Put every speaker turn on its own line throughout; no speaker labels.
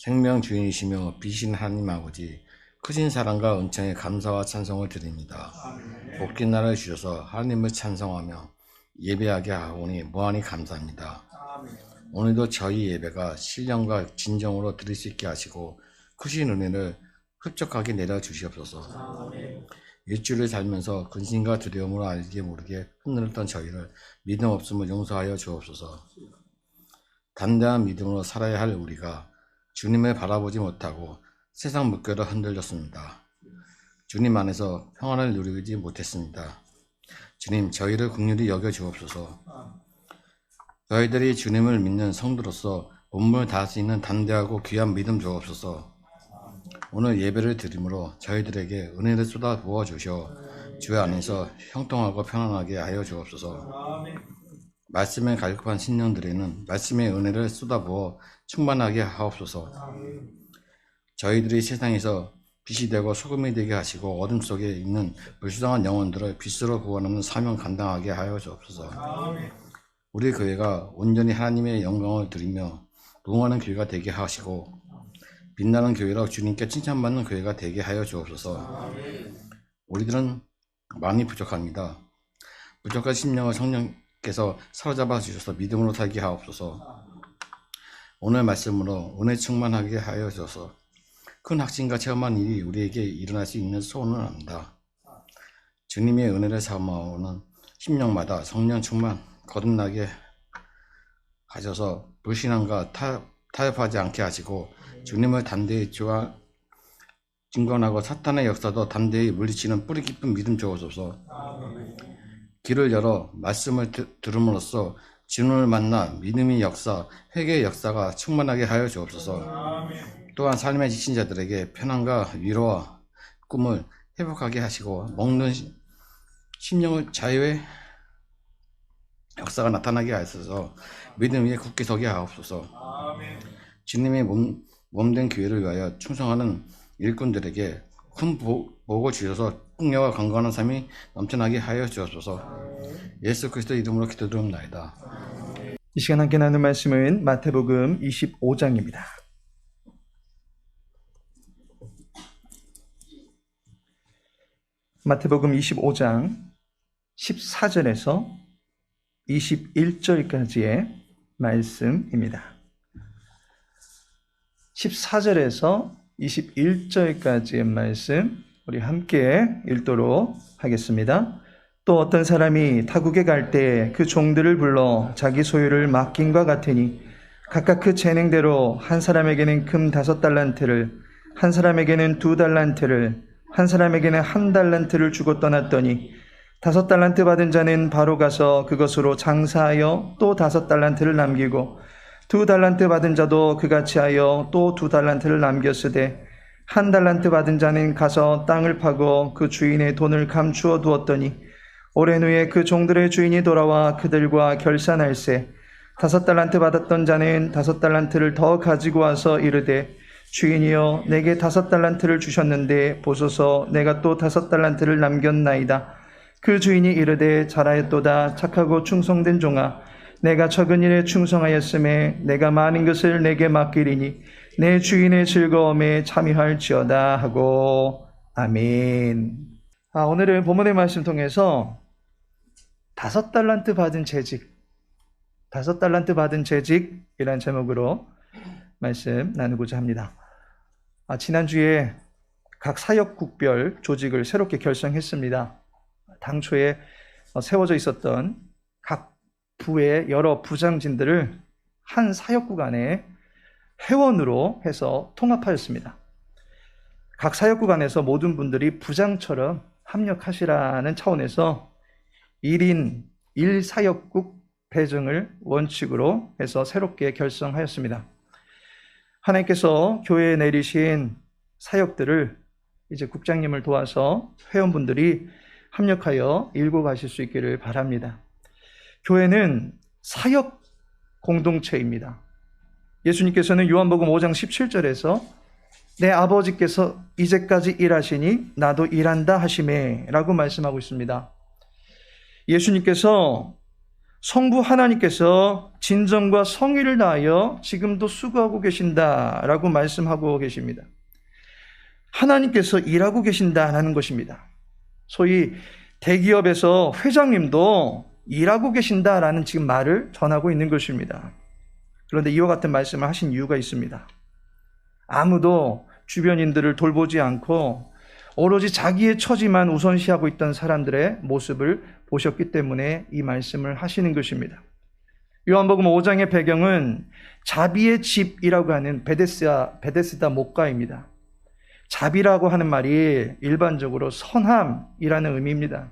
생명 주인이시며 빛이신 하나님 아버지, 크신 사랑과 은총에 감사와 찬송을 드립니다. 복된 날을 주셔서 하나님을 찬송하며 예배하게 하오니 무한히 감사합니다. 오늘도 저희 예배가 신령과 진정으로 드릴 수 있게 하시고 크신 은혜를 흡족하게 내려주시옵소서. 일주일을 살면서 근심과 두려움으로 알게 모르게 흔들렸던 저희를 믿음 없음을 용서하여 주옵소서. 담대한 믿음으로 살아야 할 우리가 주님을 바라보지 못하고 세상 물결에 흔들렸습니다. 주님 안에서 평안을 누리지 못했습니다. 주님, 저희를 긍휼히 여겨 주옵소서. 저희들이 주님을 믿는 성도로서 본분을 다할 수 있는 담대하고 귀한 믿음 주옵소서. 오늘 예배를 드림으로 저희들에게 은혜를 쏟아 부어 주셔 주 안에서 형통하고 편안하게 하여 주옵소서. 말씀에 갈급한 신령들에는 말씀의 은혜를 쏟아부어 충만하게 하옵소서. 저희들이 세상에서 빛이 되고 소금이 되게 하시고 어둠 속에 있는 불순한 영혼들을 빛으로 구원하는 사명 감당하게 하여 주옵소서. 우리 교회가 온전히 하나님의 영광을 드리며 부흥하는 교회가 되게 하시고 빛나는 교회로 주님께 칭찬받는 교회가 되게 하여 주옵소서. 우리들은 많이 부족합니다. 부족한 심령을 성령께서 사로잡아 주셔서 믿음으로 살게 하옵소서. 오늘 말씀으로 은혜 충만하게 하여 주셔서 큰 확신과 체험한 일이 우리에게 일어날 수 있는 소원을 합니다. 주님의 은혜를 삼아오는 심령마다 성령 충만 거듭나게 하셔서 불신앙과 타협하지 않게 하시고 주님을 담대히 증거하고 사탄의 역사도 담대히 물리치는 뿌리 깊은 믿음 주옵소서. 길을 열어 말씀을 들음으로써 진노를 만나 믿음의 역사, 회개의 역사가 충만하게 하여 주옵소서. 또한 삶에 지친 자들에게 편안과 위로와 꿈을 회복하게 하시고 먹는 심령의 자유의 역사가 나타나게 하셔서 믿음 위에 굳게 서게 하옵소서. 주님의 몸된 교회를 위하여 충성하는 일꾼들에게 큰 복을 주셔서 풍요와 건강한 삶이 넘쳐나게 하여 주옵소서. 예수 그리스도 이름으로 기도드립나이다.
이 시간 함께 나눌 말씀은 마태복음 25장입니다. 마태복음 25장 14절에서 21절까지의 말씀입니다. 14절에서 21절까지의 말씀 우리 함께 읽도록 하겠습니다. 또 어떤 사람이 타국에 갈 때 그 종들을 불러 자기 소유를 맡김과 같으니 각각 그 재능대로 한 사람에게는 금 5달란트를, 한 사람에게는 2달란트를, 한 사람에게는 1달란트를 주고 떠났더니 5달란트 받은 자는 바로 가서 그것으로 장사하여 또 5달란트를 남기고 2달란트 받은 자도 그같이 하여 또 2달란트를 남겼으되 1달란트 받은 자는 가서 땅을 파고 그 주인의 돈을 감추어 두었더니 오랜 후에 그 종들의 주인이 돌아와 그들과 결산할세 5달란트 받았던 자는 5달란트를 더 가지고 와서 이르되 주인이여 내게 5달란트를 주셨는데 보소서 내가 또 5달란트를 남겼나이다. 그 주인이 이르되 잘하였도다 착하고 충성된 종아 내가 적은 일에 충성하였음에 내가 많은 것을 내게 맡기리니 내 주인의 즐거움에 참여할지어다 하고 아멘. 오늘은 본문의 말씀 통해서 5달란트 받은 재직, 5달란트 받은 재직이라는 제목으로 말씀 나누고자 합니다. 지난주에 각 사역국별 조직을 새롭게 결성했습니다. 당초에 세워져 있었던 각 부의 여러 부장진들을 한 사역국 안에 회원으로 해서 통합하였습니다. 각 사역국 안에서 모든 분들이 부장처럼 합력하시라는 차원에서 1인 1사역국 배정을 원칙으로 해서 새롭게 결성하였습니다. 하나님께서 교회에 내리신 사역들을 이제 국장님을 도와서 회원분들이 합력하여 일고 가실 수 있기를 바랍니다. 교회는 사역 공동체입니다. 예수님께서는 요한복음 5장 17절에서 내 아버지께서 이제까지 일하시니 나도 일한다 하시매 라고 말씀하고 있습니다. 예수님께서 성부 하나님께서 진정과 성의를 다하여 지금도 수고하고 계신다라고 말씀하고 계십니다. 하나님께서 일하고 계신다라는 것입니다. 소위 대기업에서 회장님도 일하고 계신다라는 지금 말을 전하고 있는 것입니다. 그런데 이와 같은 말씀을 하신 이유가 있습니다. 아무도 주변인들을 돌보지 않고 오로지 자기의 처지만 우선시하고 있던 사람들의 모습을 보셨기 때문에 이 말씀을 하시는 것입니다. 요한복음 5장의 배경은 자비의 집이라고 하는 베데스다 목가입니다. 자비라고 하는 말이 일반적으로 선함이라는 의미입니다.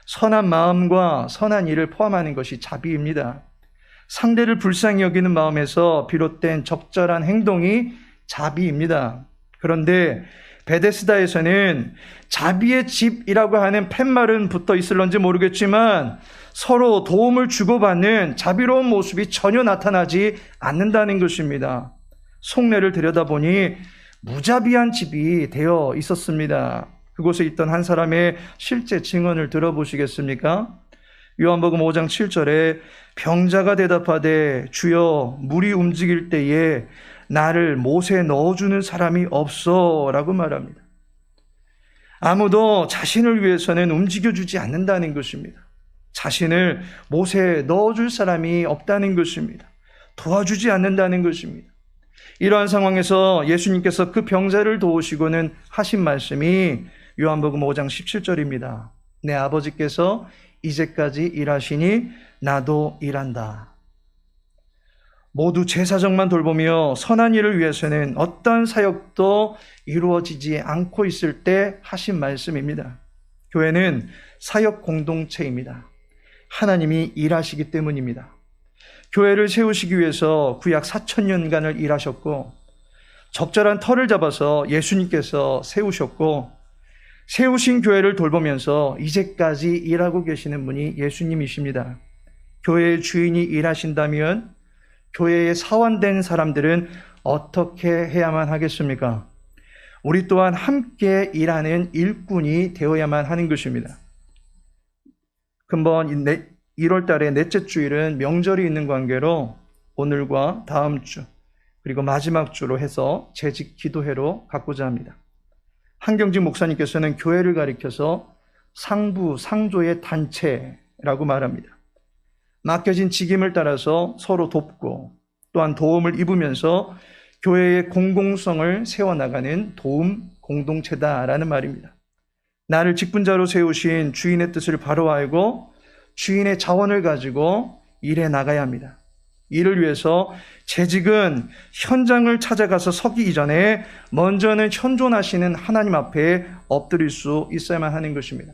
선한 마음과 선한 일을 포함하는 것이 자비입니다. 상대를 불쌍히 여기는 마음에서 비롯된 적절한 행동이 자비입니다. 그런데 베데스다에서는 자비의 집이라고 하는 팻말은 붙어 있을런지 모르겠지만 서로 도움을 주고받는 자비로운 모습이 전혀 나타나지 않는다는 것입니다. 속내를 들여다보니 무자비한 집이 되어 있었습니다. 그곳에 있던 한 사람의 실제 증언을 들어보시겠습니까? 요한복음 5장 7절에 병자가 대답하되 주여 물이 움직일 때에 나를 못에 넣어주는 사람이 없어 라고 말합니다. 아무도 자신을 위해서는 움직여주지 않는다는 것입니다. 자신을 못에 넣어줄 사람이 없다는 것입니다. 도와주지 않는다는 것입니다. 이러한 상황에서 예수님께서 그 병자를 도우시고는 하신 말씀이 요한복음 5장 17절입니다. 내 아버지께서 이제까지 일하시니 나도 일한다. 모두 제사정만 돌보며 선한 일을 위해서는 어떤 사역도 이루어지지 않고 있을 때 하신 말씀입니다. 교회는 사역 공동체입니다. 하나님이 일하시기 때문입니다. 교회를 세우시기 위해서 구약 4,000년간을 일하셨고 적절한 터를 잡아서 예수님께서 세우셨고 세우신 교회를 돌보면서 이제까지 일하고 계시는 분이 예수님이십니다. 교회의 주인이 일하신다면 교회에 사원된 사람들은 어떻게 해야만 하겠습니까? 우리 또한 함께 일하는 일꾼이 되어야만 하는 것입니다. 금번 1월 달의 넷째 주일은 명절이 있는 관계로 오늘과 다음 주 그리고 마지막 주로 해서 재직 기도회로 갖고자 합니다. 한경직 목사님께서는 교회를 가리켜서 상부, 상조의 단체라고 말합니다. 맡겨진 직임을 따라서 서로 돕고 또한 도움을 입으면서 교회의 공공성을 세워나가는 도움 공동체다라는 말입니다. 나를 직분자로 세우신 주인의 뜻을 바로 알고 주인의 자원을 가지고 일해 나가야 합니다. 이를 위해서 재직은 현장을 찾아가서 서기 이전에 먼저는 현존하시는 하나님 앞에 엎드릴 수 있어야만 하는 것입니다.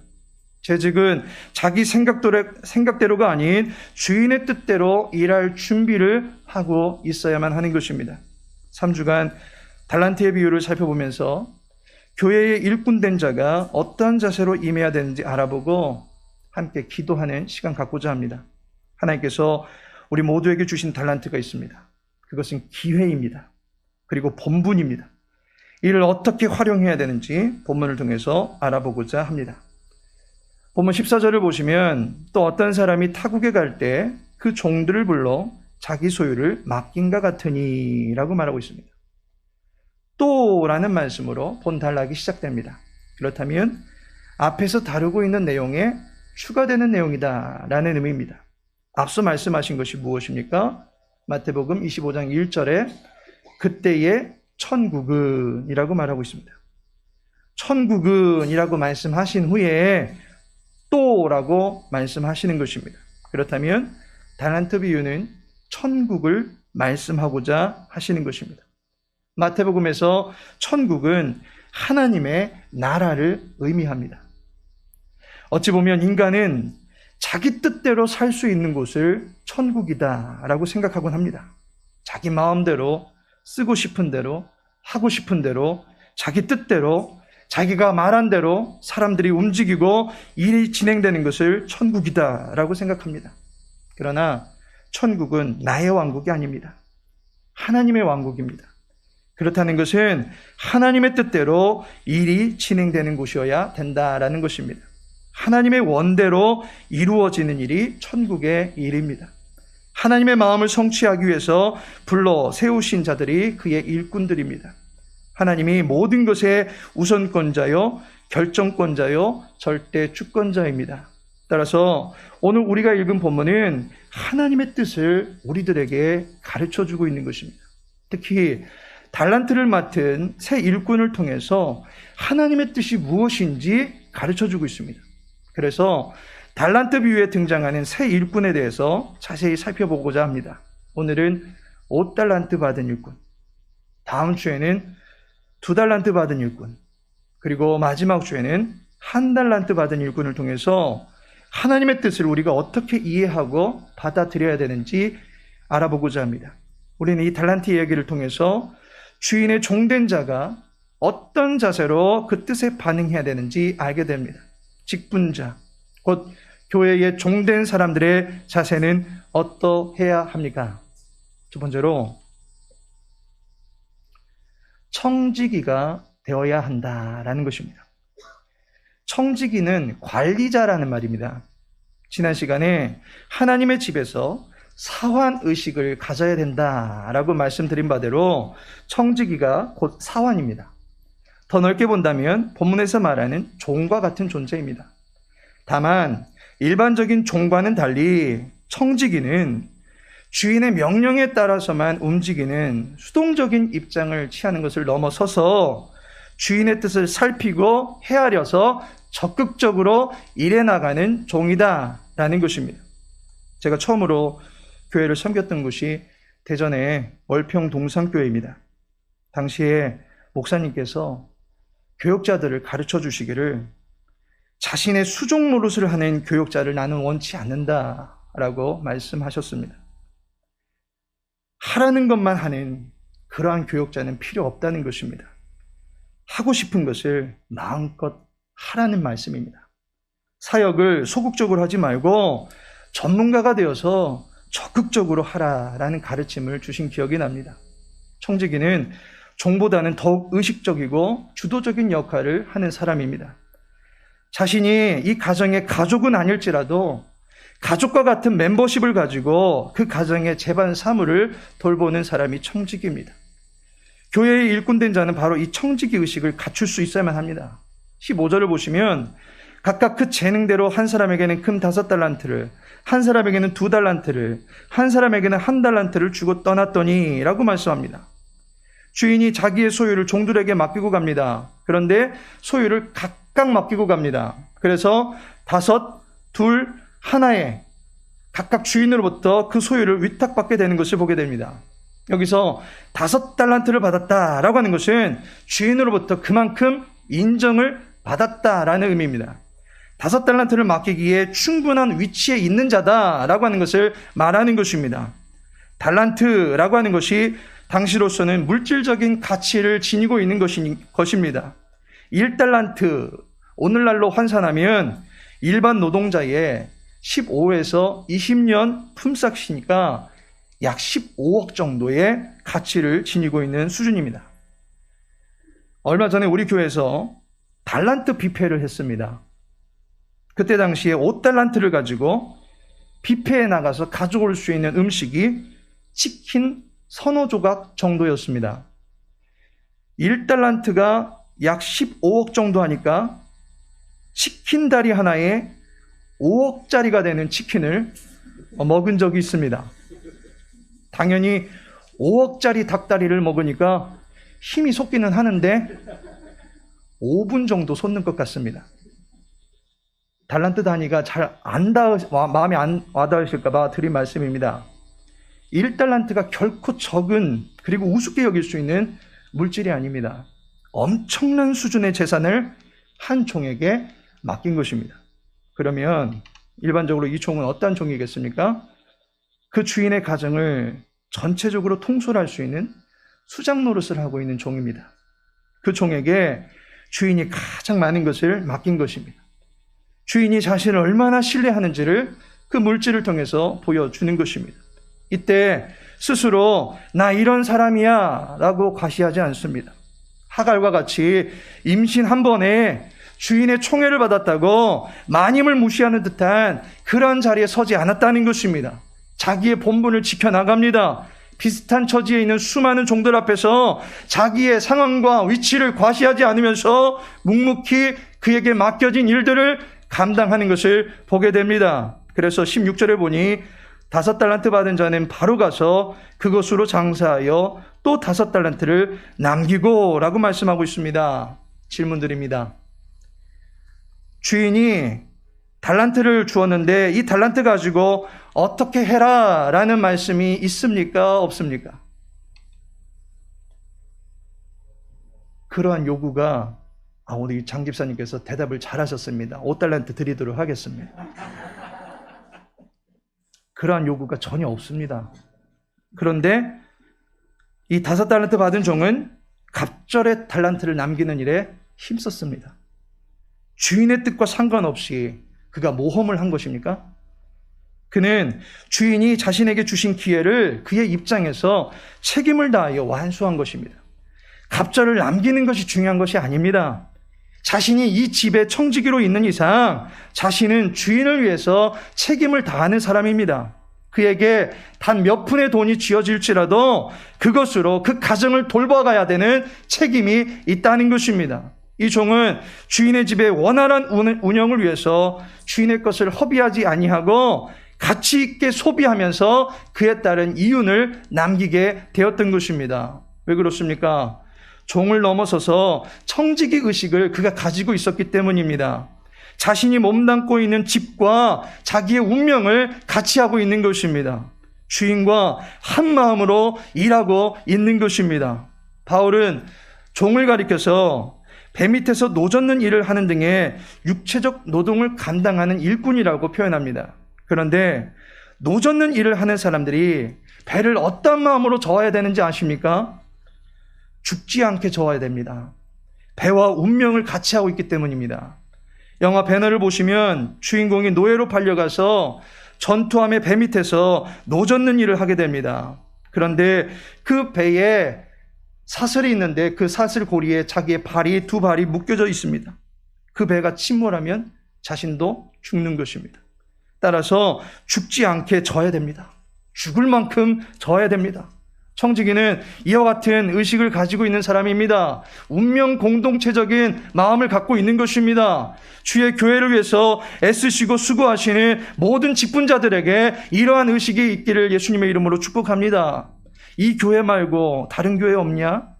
재직은 자기 생각대로가 아닌 주인의 뜻대로 일할 준비를 하고 있어야만 하는 것입니다. 3주간 달란트의 비유를 살펴보면서 교회의 일꾼된 자가 어떤 자세로 임해야 되는지 알아보고 함께 기도하는 시간 갖고자 합니다. 하나님께서 우리 모두에게 주신 달란트가 있습니다. 그것은 기회입니다. 그리고 본분입니다. 이를 어떻게 활용해야 되는지 본문을 통해서 알아보고자 합니다. 본문 14절을 보시면 또 어떤 사람이 타국에 갈 때 그 종들을 불러 자기 소유를 맡긴가 같으니 라고 말하고 있습니다. 또라는 말씀으로 본 단락이 시작됩니다. 그렇다면 앞에서 다루고 있는 내용에 추가되는 내용이다 라는 의미입니다. 앞서 말씀하신 것이 무엇입니까? 마태복음 25장 1절에 그때의 천국은 이라고 말하고 있습니다. 천국은 이라고 말씀하신 후에 또라고 말씀하시는 것입니다. 그렇다면 달란트 비유는 천국을 말씀하고자 하시는 것입니다. 마태복음에서 천국은 하나님의 나라를 의미합니다. 어찌 보면 인간은 자기 뜻대로 살 수 있는 곳을 천국이다라고 생각하곤 합니다. 자기 마음대로 쓰고 싶은 대로 하고 싶은 대로 자기 뜻대로 자기가 말한 대로 사람들이 움직이고 일이 진행되는 것을 천국이다라고 생각합니다. 그러나 천국은 나의 왕국이 아닙니다. 하나님의 왕국입니다. 그렇다는 것은 하나님의 뜻대로 일이 진행되는 곳이어야 된다라는 것입니다. 하나님의 원대로 이루어지는 일이 천국의 일입니다. 하나님의 마음을 성취하기 위해서 불러 세우신 자들이 그의 일꾼들입니다. 하나님이 모든 것의 우선권자요, 결정권자요, 절대 주권자입니다. 따라서 오늘 우리가 읽은 본문은 하나님의 뜻을 우리들에게 가르쳐주고 있는 것입니다. 특히 달란트를 맡은 새 일꾼을 통해서 하나님의 뜻이 무엇인지 가르쳐주고 있습니다. 그래서 달란트 비유에 등장하는 새 일꾼에 대해서 자세히 살펴보고자 합니다. 오늘은 5달란트 받은 일꾼, 다음 주에는 2달란트 받은 일꾼, 그리고 마지막 주에는 1달란트 받은 일꾼을 통해서 하나님의 뜻을 우리가 어떻게 이해하고 받아들여야 되는지 알아보고자 합니다. 우리는 이 달란트 이야기를 통해서 주인의 종된 자가 어떤 자세로 그 뜻에 반응해야 되는지 알게 됩니다. 직분자, 곧 교회의 종된 사람들의 자세는 어떠해야 합니까? 두 번째로 청지기가 되어야 한다라는 것입니다. 청지기는 관리자라는 말입니다. 지난 시간에 하나님의 집에서 사환의식을 가져야 된다라고 말씀드린 바대로 청지기가 곧 사환입니다. 더 넓게 본다면 본문에서 말하는 종과 같은 존재입니다. 다만 일반적인 종과는 달리 청지기는 주인의 명령에 따라서만 움직이는 수동적인 입장을 취하는 것을 넘어서서 주인의 뜻을 살피고 헤아려서 적극적으로 일해 나가는 종이다라는 것입니다. 제가 처음으로 교회를 섬겼던 곳이 대전의 월평 동산교회입니다. 당시에 목사님께서 교역자들을 가르쳐 주시기를 자신의 수종 노릇을 하는 교역자를 나는 원치 않는다라고 말씀하셨습니다. 하라는 것만 하는 그러한 교역자는 필요 없다는 것입니다. 하고 싶은 것을 마음껏 하라는 말씀입니다. 사역을 소극적으로 하지 말고 전문가가 되어서 적극적으로 하라라는 가르침을 주신 기억이 납니다. 청지기는 종보다는 더욱 의식적이고 주도적인 역할을 하는 사람입니다. 자신이 이 가정의 가족은 아닐지라도 가족과 같은 멤버십을 가지고 그 가정의 재반 사물을 돌보는 사람이 청지기입니다. 교회의 일꾼된 자는 바로 이 청지기 의식을 갖출 수 있어야만 합니다. 15절을 보시면 각각 그 재능대로 한 사람에게는 금 5달란트를, 한 사람에게는 2달란트를, 한 사람에게는 1달란트를 주고 떠났더니 라고 말씀합니다. 주인이 자기의 소유를 종들에게 맡기고 갑니다. 그런데 소유를 각각 맡기고 갑니다. 그래서 5, 2, 1에 각각 주인으로부터 그 소유를 위탁받게 되는 것을 보게 됩니다. 여기서 5달란트를 받았다라고 하는 것은 주인으로부터 그만큼 인정을 받았다라는 의미입니다. 5달란트를 맡기기에 충분한 위치에 있는 자다라고 하는 것을 말하는 것입니다. 달란트라고 하는 것이 당시로서는 물질적인 가치를 지니고 있는 것입니다. 1달란트, 오늘날로 환산하면 일반 노동자의 15에서 20년 품삯이니까 약 15억 정도의 가치를 지니고 있는 수준입니다. 얼마 전에 우리 교회에서 달란트 뷔페를 했습니다. 그때 당시에 5달란트를 가지고 뷔페에 나가서 가져올 수 있는 음식이 치킨 서너 조각 정도였습니다. 1달란트가 약 15억 정도 하니까 치킨 다리 하나에 5억짜리가 되는 치킨을 먹은 적이 있습니다. 당연히 5억짜리 닭다리를 먹으니까 힘이 솟기는 하는데 5분 정도 솟는 것 같습니다. 달란트 단위가 마음에 안 와닿으실까봐 드린 말씀입니다. 1달란트가 결코 적은, 그리고 우습게 여길 수 있는 물질이 아닙니다. 엄청난 수준의 재산을 한 종에게 맡긴 것입니다. 그러면 일반적으로 이 종은 어떤 종이겠습니까? 그 주인의 가정을 전체적으로 통솔할 수 있는 수장 노릇을 하고 있는 종입니다. 그 종에게 주인이 가장 많은 것을 맡긴 것입니다. 주인이 자신을 얼마나 신뢰하는지를 그 물질을 통해서 보여주는 것입니다. 이때 스스로 나 이런 사람이야 라고 과시하지 않습니다. 하갈과 같이 임신 한 번에 주인의 총애를 받았다고 마님을 무시하는 듯한 그런 자리에 서지 않았다는 것입니다. 자기의 본분을 지켜나갑니다. 비슷한 처지에 있는 수많은 종들 앞에서 자기의 상황과 위치를 과시하지 않으면서 묵묵히 그에게 맡겨진 일들을 감당하는 것을 보게 됩니다. 그래서 16절에 보니 5달란트 받은 자는 바로 가서 그것으로 장사하여 또 5달란트를 남기고 라고 말씀하고 있습니다. 질문 드립니다. 주인이 달란트를 주었는데 이 달란트 가지고 어떻게 해라 라는 말씀이 있습니까? 없습니까? 그러한 요구가 우리 장 집사님께서 대답을 잘하셨습니다. 5달란트 드리도록 하겠습니다. 그러한 요구가 전혀 없습니다. 그런데 이 5달란트 받은 종은 갑절에 달란트를 남기는 일에 힘썼습니다. 주인의 뜻과 상관없이 그가 모험을 한 것입니까? 그는 주인이 자신에게 주신 기회를 그의 입장에서 책임을 다하여 완수한 것입니다. 갑절을 남기는 것이 중요한 것이 아닙니다. 자신이 이 집의 청지기로 있는 이상 자신은 주인을 위해서 책임을 다하는 사람입니다. 그에게 단 몇 푼의 돈이 쥐어질지라도 그것으로 그 가정을 돌봐가야 되는 책임이 있다는 것입니다. 이 종은 주인의 집의 원활한 운영을 위해서 주인의 것을 허비하지 아니하고 가치 있게 소비하면서 그에 따른 이윤을 남기게 되었던 것입니다. 왜 그렇습니까? 종을 넘어서서 청지기 의식을 그가 가지고 있었기 때문입니다. 자신이 몸담고 있는 집과 자기의 운명을 같이 하고 있는 것입니다. 주인과 한 마음으로 일하고 있는 것입니다. 바울은 종을 가리켜서 배 밑에서 노젓는 일을 하는 등의 육체적 노동을 감당하는 일꾼이라고 표현합니다. 그런데 노젓는 일을 하는 사람들이 배를 어떤 마음으로 저어야 되는지 아십니까? 죽지 않게 저어야 됩니다. 배와 운명을 같이 하고 있기 때문입니다. 영화 배너를 보시면 주인공이 노예로 팔려가서 전투함의 배 밑에서 노젓는 일을 하게 됩니다. 그런데 그 배에 사슬이 있는데 그 사슬 고리에 자기의 두 발이 묶여져 있습니다. 그 배가 침몰하면 자신도 죽는 것입니다. 따라서 죽지 않게 져야 됩니다. 죽을 만큼 져야 됩니다. 청지기는 이와 같은 의식을 가지고 있는 사람입니다. 운명 공동체적인 마음을 갖고 있는 것입니다. 주의 교회를 위해서 애쓰시고 수고하시는 모든 직분자들에게 이러한 의식이 있기를 예수님의 이름으로 축복합니다. 이 교회 말고 다른 교회 없냐?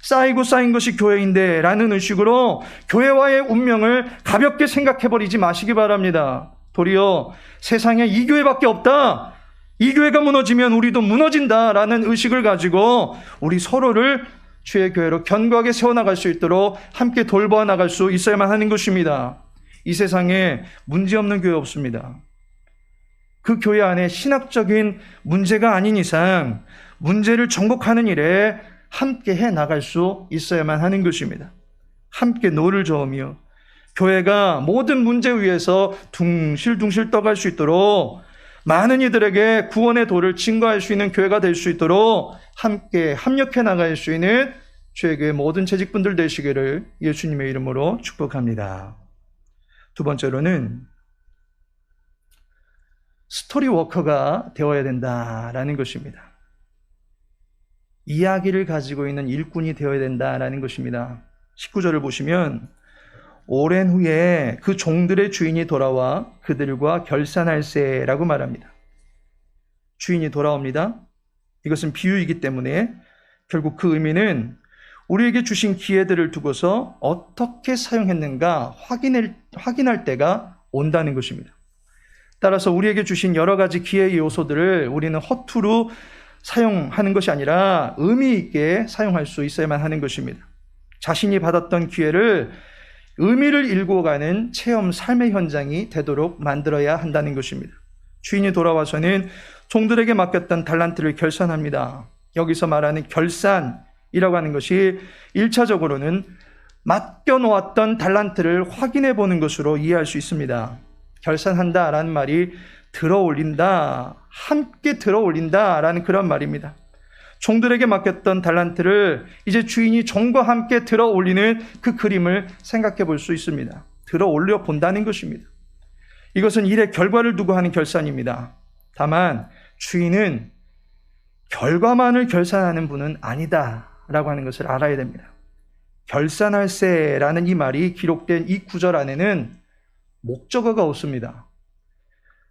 쌓이고 쌓인 것이 교회인데 라는 의식으로 교회와의 운명을 가볍게 생각해버리지 마시기 바랍니다. 도리어 세상에 이 교회밖에 없다. 이 교회가 무너지면 우리도 무너진다라는 의식을 가지고 우리 서로를 주의 교회로 견고하게 세워나갈 수 있도록 함께 돌보아 나갈 수 있어야만 하는 것입니다. 이 세상에 문제없는 교회 없습니다. 그 교회 안에 신학적인 문제가 아닌 이상 문제를 정복하는 일에 함께 해 나갈 수 있어야만 하는 것입니다. 함께 노를 저으며 교회가 모든 문제 위에서 둥실둥실 떠갈 수 있도록 많은 이들에게 구원의 도를 증거할 수 있는 교회가 될 수 있도록 함께 합력해 나갈 수 있는 주의 교회 모든 재직분들 되시기를 예수님의 이름으로 축복합니다. 두 번째로는 스토리 워커가 되어야 된다라는 것입니다. 이야기를 가지고 있는 일꾼이 되어야 된다라는 것입니다. 19절을 보시면 오랜 후에 그 종들의 주인이 돌아와 그들과 결산할세라고 말합니다. 주인이 돌아옵니다. 이것은 비유이기 때문에 결국 그 의미는 우리에게 주신 기회들을 두고서 어떻게 사용했는가 확인할 때가 온다는 것입니다. 따라서 우리에게 주신 여러 가지 기회의 요소들을 우리는 허투루 사용하는 것이 아니라 의미 있게 사용할 수 있어야만 하는 것입니다. 자신이 받았던 기회를 의미를 일구어가는 체험 삶의 현장이 되도록 만들어야 한다는 것입니다. 주인이 돌아와서는 종들에게 맡겼던 달란트를 결산합니다. 여기서 말하는 결산이라고 하는 것이 1차적으로는 맡겨놓았던 달란트를 확인해 보는 것으로 이해할 수 있습니다. 결산한다라는 말이 들어올린다, 함께 들어올린다라는 그런 말입니다. 종들에게 맡겼던 달란트를 이제 주인이 종과 함께 들어 올리는 그 그림을 생각해 볼 수 있습니다. 들어 올려 본다는 것입니다. 이것은 일의 결과를 두고 하는 결산입니다. 다만 주인은 결과만을 결산하는 분은 아니다라고 하는 것을 알아야 됩니다. 결산할세라는 이 말이 기록된 이 구절 안에는 목적어가 없습니다.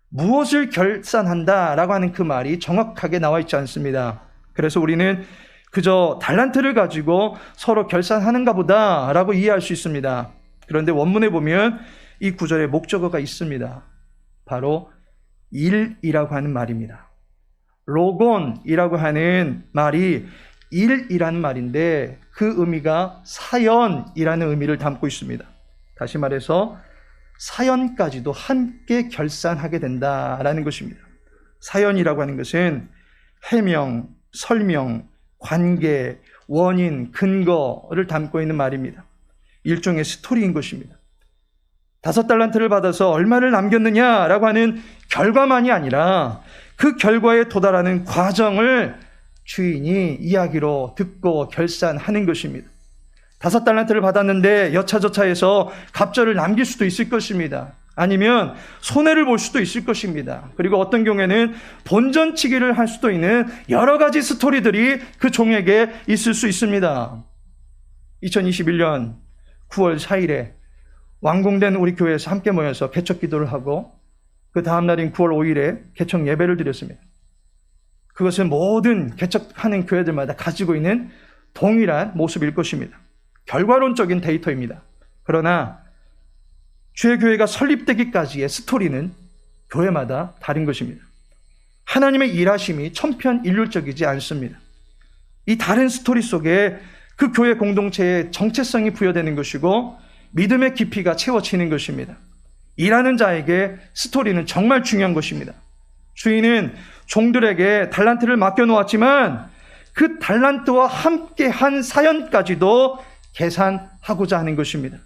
무엇을 결산한다라고 하는 그 말이 정확하게 나와 있지 않습니다. 그래서 우리는 그저 달란트를 가지고 서로 결산하는가 보다라고 이해할 수 있습니다. 그런데 원문에 보면 이 구절에 목적어가 있습니다. 바로 일이라고 하는 말입니다. 로곤이라고 하는 말이 일이라는 말인데 그 의미가 사연이라는 의미를 담고 있습니다. 다시 말해서 사연까지도 함께 결산하게 된다라는 것입니다. 사연이라고 하는 것은 해명, 설명, 관계, 원인, 근거를 담고 있는 말입니다. 일종의 스토리인 것입니다. 5달란트를 받아서 얼마를 남겼느냐라고 하는 결과만이 아니라 그 결과에 도달하는 과정을 주인이 이야기로 듣고 결산하는 것입니다. 5달란트를 받았는데 여차저차해서 갑절을 남길 수도 있을 것입니다. 아니면 손해를 볼 수도 있을 것입니다. 그리고 어떤 경우에는 본전치기를 할 수도 있는 여러 가지 스토리들이 그 종에게 있을 수 있습니다. 2021년 9월 4일에 완공된 우리 교회에서 함께 모여서 개척 기도를 하고 그 다음 날인 9월 5일에 개척 예배를 드렸습니다. 그것은 모든 개척하는 교회들마다 가지고 있는 동일한 모습일 것입니다. 결과론적인 데이터입니다. 그러나 주의 교회가 설립되기까지의 스토리는 교회마다 다른 것입니다. 하나님의 일하심이 천편일률적이지 않습니다. 이 다른 스토리 속에 그 교회 공동체의 정체성이 부여되는 것이고 믿음의 깊이가 채워지는 것입니다. 일하는 자에게 스토리는 정말 중요한 것입니다. 주인은 종들에게 달란트를 맡겨놓았지만 그 달란트와 함께한 사연까지도 계산하고자 하는 것입니다.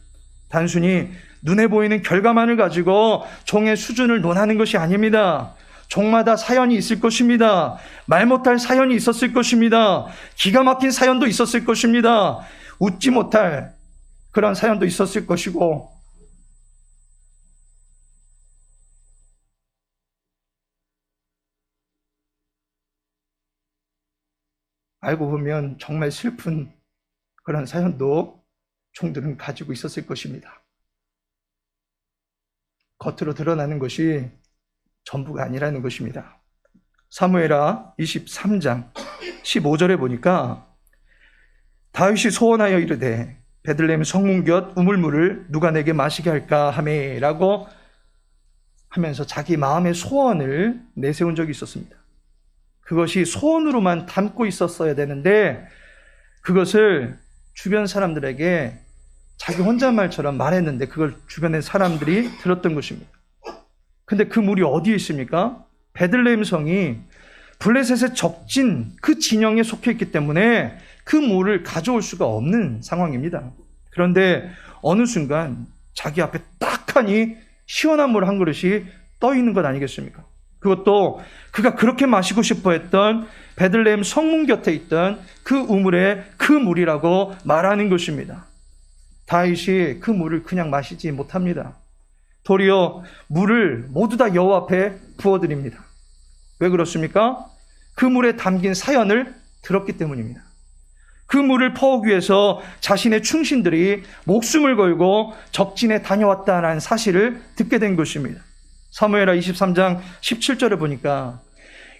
단순히 눈에 보이는 결과만을 가지고 종의 수준을 논하는 것이 아닙니다. 종마다 사연이 있을 것입니다. 말 못할 사연이 있었을 것입니다. 기가 막힌 사연도 있었을 것입니다. 웃지 못할 그런 사연도 있었을 것이고 알고 보면 정말 슬픈 그런 사연도 종들은 가지고 있었을 것입니다. 겉으로 드러나는 것이 전부가 아니라는 것입니다. 사무엘하 23장 15절에 보니까 다윗이 소원하여 이르되 베들레헴 성문 곁 우물물을 누가 내게 마시게 할까 하매라고 하면서 자기 마음의 소원을 내세운 적이 있었습니다. 그것이 소원으로만 담고 있었어야 되는데 그것을 주변 사람들에게 자기 혼잣말처럼 말했는데 그걸 주변의 사람들이 들었던 것입니다. 근데 그 물이 어디에 있습니까? 베들레헴 성이 블레셋의 적진 그 진영에 속해 있기 때문에 그 물을 가져올 수가 없는 상황입니다. 그런데 어느 순간 자기 앞에 딱하니 시원한 물 한 그릇이 떠 있는 것 아니겠습니까? 그것도 그가 그렇게 마시고 싶어 했던 베들레헴 성문 곁에 있던 그 우물의 그 물이라고 말하는 것입니다. 다윗이 그 물을 그냥 마시지 못합니다. 도리어 물을 모두 다 여호와 앞에 부어드립니다. 왜 그렇습니까? 그 물에 담긴 사연을 들었기 때문입니다. 그 물을 퍼오기 위해서 자신의 충신들이 목숨을 걸고 적진에 다녀왔다는 사실을 듣게 된 것입니다. 사무엘하 23장 17절에 보니까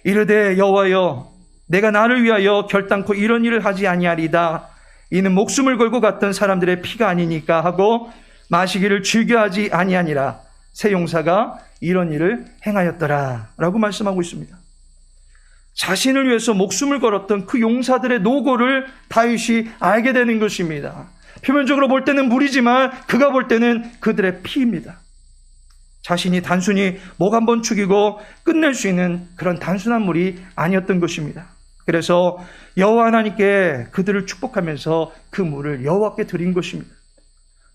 이르되 여호와여 내가 나를 위하여 결단코 이런 일을 하지 아니하리다. 이는 목숨을 걸고 갔던 사람들의 피가 아니니까 하고 마시기를 즐겨하지 아니하니라. 새 용사가 이런 일을 행하였더라 라고 말씀하고 있습니다. 자신을 위해서 목숨을 걸었던 그 용사들의 노고를 다윗이 알게 되는 것입니다. 표면적으로 볼 때는 물이지만 그가 볼 때는 그들의 피입니다. 자신이 단순히 목 한번 축이고 끝낼 수 있는 그런 단순한 물이 아니었던 것입니다. 그래서 여호와 하나님께 그들을 축복하면서 그 물을 여호와께 드린 것입니다.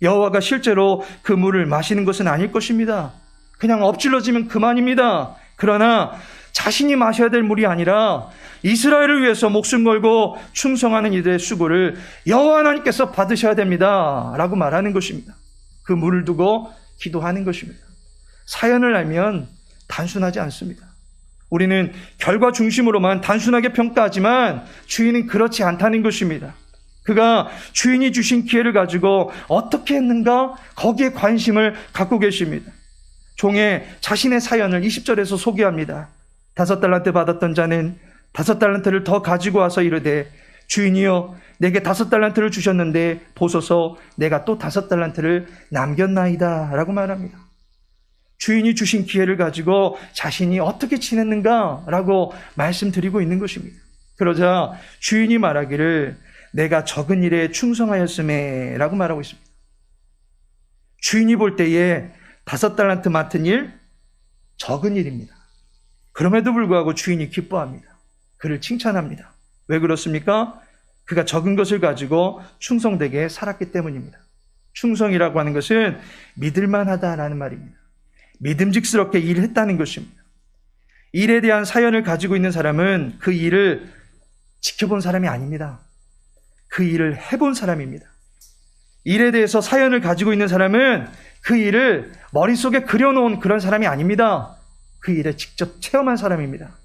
여호와가 실제로 그 물을 마시는 것은 아닐 것입니다. 그냥 엎질러지면 그만입니다. 그러나 자신이 마셔야 될 물이 아니라 이스라엘을 위해서 목숨 걸고 충성하는 이들의 수고를 여호와 하나님께서 받으셔야 됩니다 라고 말하는 것입니다. 그 물을 두고 기도하는 것입니다. 사연을 알면 단순하지 않습니다. 우리는 결과 중심으로만 단순하게 평가하지만 주인은 그렇지 않다는 것입니다. 그가 주인이 주신 기회를 가지고 어떻게 했는가 거기에 관심을 갖고 계십니다. 종의 자신의 사연을 20절에서 소개합니다. 5달란트 받았던 자는 5달란트를 더 가지고 와서 이르되 주인이여 내게 5달란트를 주셨는데 보소서 내가 또 5달란트를 남겼나이다 라고 말합니다. 주인이 주신 기회를 가지고 자신이 어떻게 지냈는가 라고 말씀드리고 있는 것입니다. 그러자 주인이 말하기를 내가 적은 일에 충성하였음에 라고 말하고 있습니다. 주인이 볼 때에 5달란트 맡은 일 적은 일입니다. 그럼에도 불구하고 주인이 기뻐합니다. 그를 칭찬합니다. 왜 그렇습니까? 그가 적은 것을 가지고 충성되게 살았기 때문입니다. 충성이라고 하는 것은 믿을만하다라는 말입니다. 믿음직스럽게 일했다는 것입니다. 일에 대한 사연을 가지고 있는 사람은 그 일을 지켜본 사람이 아닙니다. 그 일을 해본 사람입니다. 일에 대해서 사연을 가지고 있는 사람은 그 일을 머릿속에 그려놓은 그런 사람이 아닙니다. 그 일에 직접 체험한 사람입니다.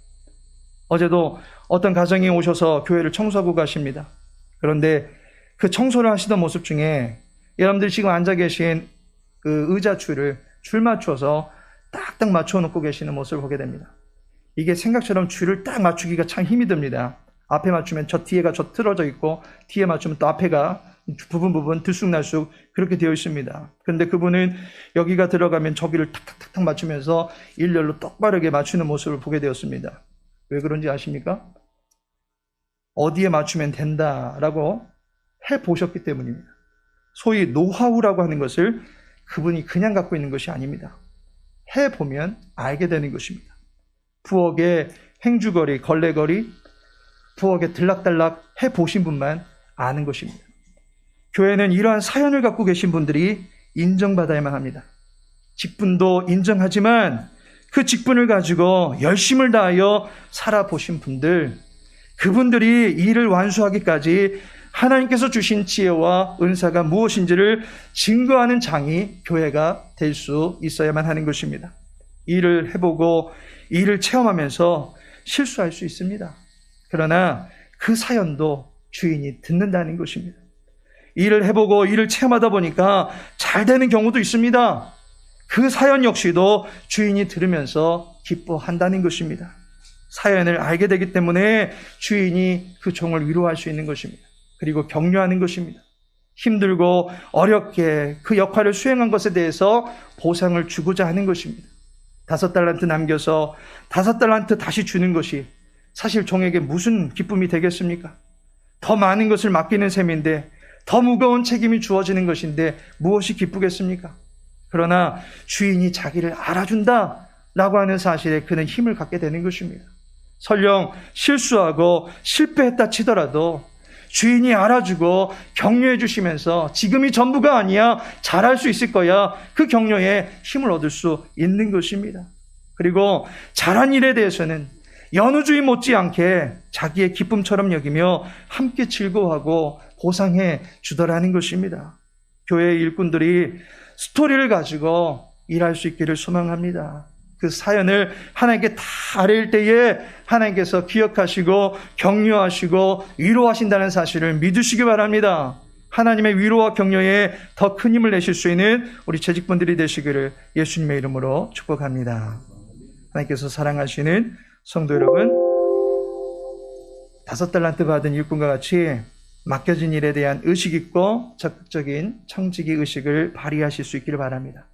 어제도 어떤 가정에 오셔서 교회를 청소하고 가십니다. 그런데 그 청소를 하시던 모습 중에 여러분들이 지금 앉아 계신 그 의자 줄을 줄 맞춰서 딱딱 맞춰 놓고 계시는 모습을 보게 됩니다. 이게 생각처럼 줄을 딱 맞추기가 참 힘이 듭니다. 앞에 맞추면 저 뒤에가 저 틀어져 있고 뒤에 맞추면 또 앞에가 부분 들쑥날쑥 그렇게 되어 있습니다. 그런데 그분은 여기가 들어가면 저기를 탁탁탁탁 맞추면서 일렬로 똑바르게 맞추는 모습을 보게 되었습니다. 왜 그런지 아십니까? 어디에 맞추면 된다라고 해보셨기 때문입니다. 소위 노하우라고 하는 것을 그분이 그냥 갖고 있는 것이 아닙니다. 해보면 알게 되는 것입니다. 부엌의 행주거리, 걸레거리, 부엌에 들락달락 해보신 분만 아는 것입니다. 교회는 이러한 사연을 갖고 계신 분들이 인정받아야만 합니다. 직분도 인정하지만 그 직분을 가지고 열심을 다하여 살아보신 분들, 그분들이 일을 완수하기까지 하나님께서 주신 지혜와 은사가 무엇인지를 증거하는 장이 교회가 될 수 있어야만 하는 것입니다. 일을 해보고 일을 체험하면서 실수할 수 있습니다. 그러나 그 사연도 주인이 듣는다는 것입니다. 일을 해보고 일을 체험하다 보니까 잘 되는 경우도 있습니다. 그 사연 역시도 주인이 들으면서 기뻐한다는 것입니다. 사연을 알게 되기 때문에 주인이 그 종을 위로할 수 있는 것입니다. 그리고 격려하는 것입니다. 힘들고 어렵게 그 역할을 수행한 것에 대해서 보상을 주고자 하는 것입니다. 5달란트 남겨서 5달란트 다시 주는 것이 사실 종에게 무슨 기쁨이 되겠습니까? 더 많은 것을 맡기는 셈인데, 더 무거운 책임이 주어지는 것인데 무엇이 기쁘겠습니까? 그러나 주인이 자기를 알아준다라고 하는 사실에 그는 힘을 갖게 되는 것입니다. 설령 실수하고 실패했다 치더라도 주인이 알아주고 격려해 주시면서 지금이 전부가 아니야, 잘할 수 있을 거야, 그 격려에 힘을 얻을 수 있는 것입니다. 그리고 잘한 일에 대해서는 연우주의 못지않게 자기의 기쁨처럼 여기며 함께 즐거워하고 보상해 주더라는 것입니다. 교회의 일꾼들이 스토리를 가지고 일할 수 있기를 소망합니다. 그 사연을 하나님께 다 아뢰일 때에 하나님께서 기억하시고 격려하시고 위로하신다는 사실을 믿으시기 바랍니다. 하나님의 위로와 격려에 더 큰 힘을 내실 수 있는 우리 재직분들이 되시기를 예수님의 이름으로 축복합니다. 하나님께서 사랑하시는 성도 여러분, 5달란트 받은 일꾼과 같이 맡겨진 일에 대한 의식 있고 적극적인 청지기 의식을 발휘하실 수 있기를 바랍니다.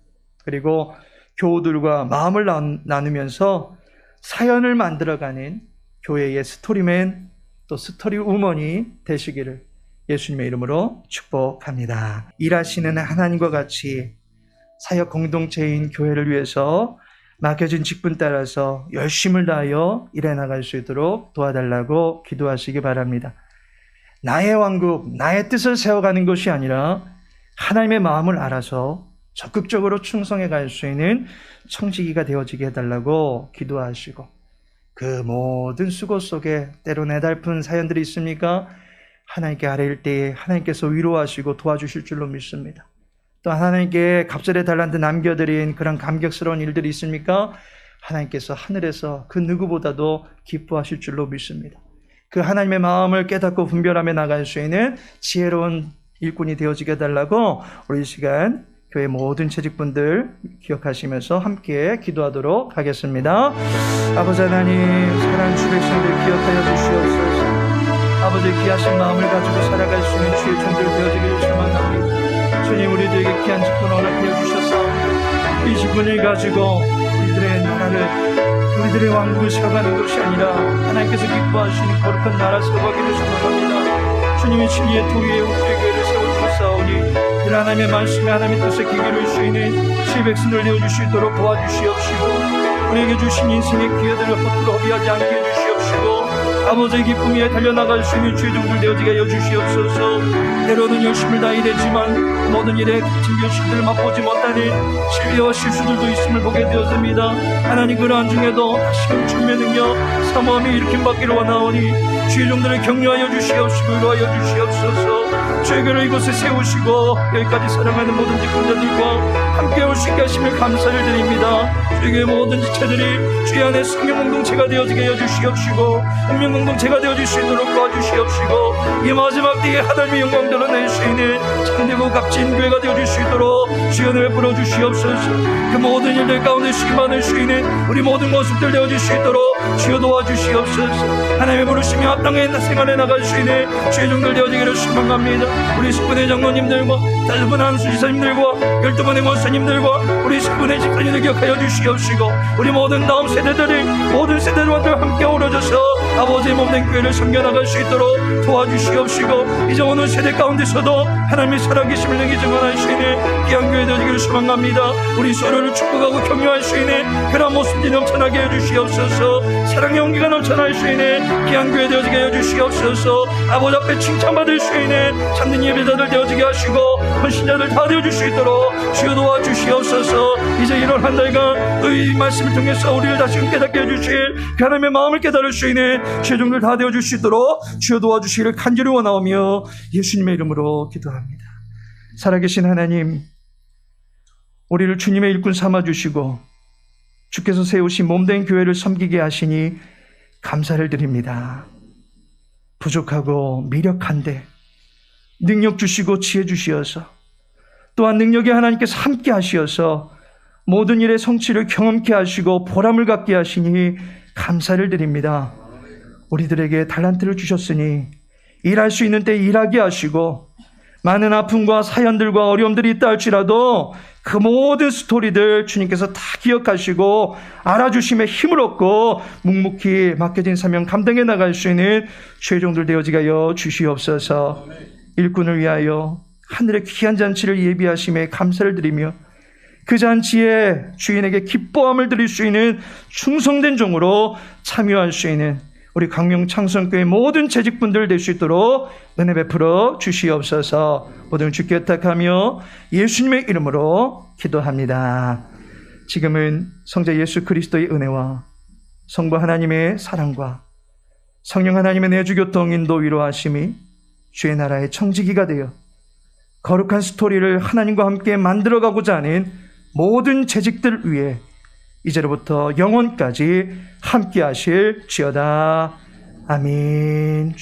그리고 교우들과 마음을 나누면서 사연을 만들어가는 교회의 스토리맨, 또 스토리 우먼이 되시기를 예수님의 이름으로 축복합니다. 일하시는 하나님과 같이 사역 공동체인 교회를 위해서 맡겨진 직분 따라서 열심을 다하여 일해 나갈 수 있도록 도와달라고 기도하시기 바랍니다. 나의 왕국, 나의 뜻을 세워가는 것이 아니라 하나님의 마음을 알아서 적극적으로 충성해 갈 수 있는 청지기가 되어지게 해달라고 기도하시고, 그 모든 수고 속에 때로 애달픈 사연들이 있습니까? 하나님께 아뢰일 때에 하나님께서 위로하시고 도와주실 줄로 믿습니다. 또 하나님께 갑절의 달란트 남겨드린 그런 감격스러운 일들이 있습니까? 하나님께서 하늘에서 그 누구보다도 기뻐하실 줄로 믿습니다. 그 하나님의 마음을 깨닫고 분별하며 나갈 수 있는 지혜로운 일꾼이 되어지게 해달라고 우리 이 시간 교회 모든 재직분들 기억하시면서 함께 기도하도록 하겠습니다. 아버지 하나님, 사랑하는 주 백성들 기억하여 주시옵소서. 아버지의 귀하신 마음을 가지고 살아갈 수 있는 주의 종들 되어지기를 소망합니다. 주님, 우리들에게 귀한 직분 허락하여 주셔서 이 직분을 가지고 우리들의 나라를, 우리들의 왕국을 세워가는 것이 아니라 하나님께서 기뻐하시는 거룩한 나라 세워가기를 소망합니다. 주님의 진리의 도위에 우리의 교회를 세워주사오니 늘 하나님의 말씀에 하나님의 뜻에 귀 기울일 수 있는 주의 백성들 되어주시도록 도와주시옵시고, 우리에게 주신 인생의 기회들을 헛되이 허비하지 않게 해주시옵시고, 아버지의 기쁨 위에 달려나갈 수 있는 주의 종들 되어지게 하여 주시옵소서. 때로는 열심을 다해야 되지만 모든 일에 갇힌 결실들을 맛보지 못하는 실패와 실수들도 있음을 보게 되었습니다. 하나님, 그러한 중에도 다시금 주님의 능력 사모함이 일으킴 받기를 원하오니 주의 종들을 격려하여 주시옵시고 위로하여 주시옵소서. 주의 교회를 이곳에 세우시고 여기까지 사랑하는 모든 직분자들과 함께 올 수 있게 하심을 감사를 드립니다. 주의 교회 모든 지체들이 주의 안에 성령 공동체가 되어지게 하여 주시옵시고 운명 공동체가 되어줄 수 있도록 도와주시옵시고, 이 마지막 때에 하나님의 영광 드러낼 수 있는 참되고 값진 교회가 되어줄 수 있도록 주연을 베풀어 주시옵소서. 그 모든 일들 가운데 수임받을 수 있는 우리 모든 모습들 되어줄 수 있도록 주여 도와주시옵소서. 하나님의 부르심이 합당한 생활에 나갈 수 있는 주의 종들 되어지기를 소망합니다. 우리 10분의 장로님들과 5분 한수지사님들과 12분의 목사님들과 우리 10분의 집사님들 기억하여 주시옵시고, 우리 모든 다음 세대들이 모든 세대들과 함께 어우러져서 아버지의 몸된 교회를 섬겨나갈 수 있도록 도와주시옵시고, 이제 오늘 세대 가운데서도 하나님의 살아계심을 내게 증언할 수 있는 귀한 교회 되기를 소망합니다. 우리 서로를 축복하고 격려할 수 있는 그런 모습이 넘쳐나게 해주시옵소서. 사랑의 온기가 넘쳐날 수 있는 귀한 교회 되어지게 해주시옵소서. 아버지 앞에 칭찬받을 수 있는 참된 예배자들 되어지게 하시고 헌신자들 다 되어줄 수 있도록 주여 도와주시옵소서. 이제 이런 한 달간 너희 말씀을 통해서 우리를 다시금 깨닫게 해주실 그 하나님의 마음을 깨달을 수 있는 최종들 다 되어줄 수 있도록 주여 도와주시기를 간절히 원하오며 예수님의 이름으로 기도합니다. 살아계신 하나님, 우리를 주님의 일꾼 삼아주시고 주께서 세우신 몸된 교회를 섬기게 하시니 감사를 드립니다. 부족하고 미력한데 능력 주시고 지혜 주시어서, 또한 능력의 하나님께서 함께 하시어서 모든 일의 성취를 경험케 하시고 보람을 갖게 하시니 감사를 드립니다. 우리들에게 달란트를 주셨으니 일할 수 있는 때 일하게 하시고, 많은 아픔과 사연들과 어려움들이 있다 할지라도 그 모든 스토리들 주님께서 다 기억하시고 알아주심에 힘을 얻고 묵묵히 맡겨진 사명 감당해 나갈 수 있는 최종들 되어지게 하여 주시옵소서. 일꾼을 위하여 하늘의 귀한 잔치를 예비하심에 감사를 드리며 그 잔치에 주인에게 기뻐함을 드릴 수 있는 충성된 종으로 참여할 수 있는 우리 광명 창성교회 모든 재직분들 될 수 있도록 은혜 베풀어 주시옵소서. 모든 주께 의탁하며 예수님의 이름으로 기도합니다. 지금은 성자 예수 그리스도의 은혜와 성부 하나님의 사랑과 성령 하나님의 내주교통 인도 위로하심이 주의 나라의 청지기가 되어 거룩한 스토리를 하나님과 함께 만들어가고자 하는 모든 재직들 위해 이제로부터 영원까지 함께 하실지어다. 아멘.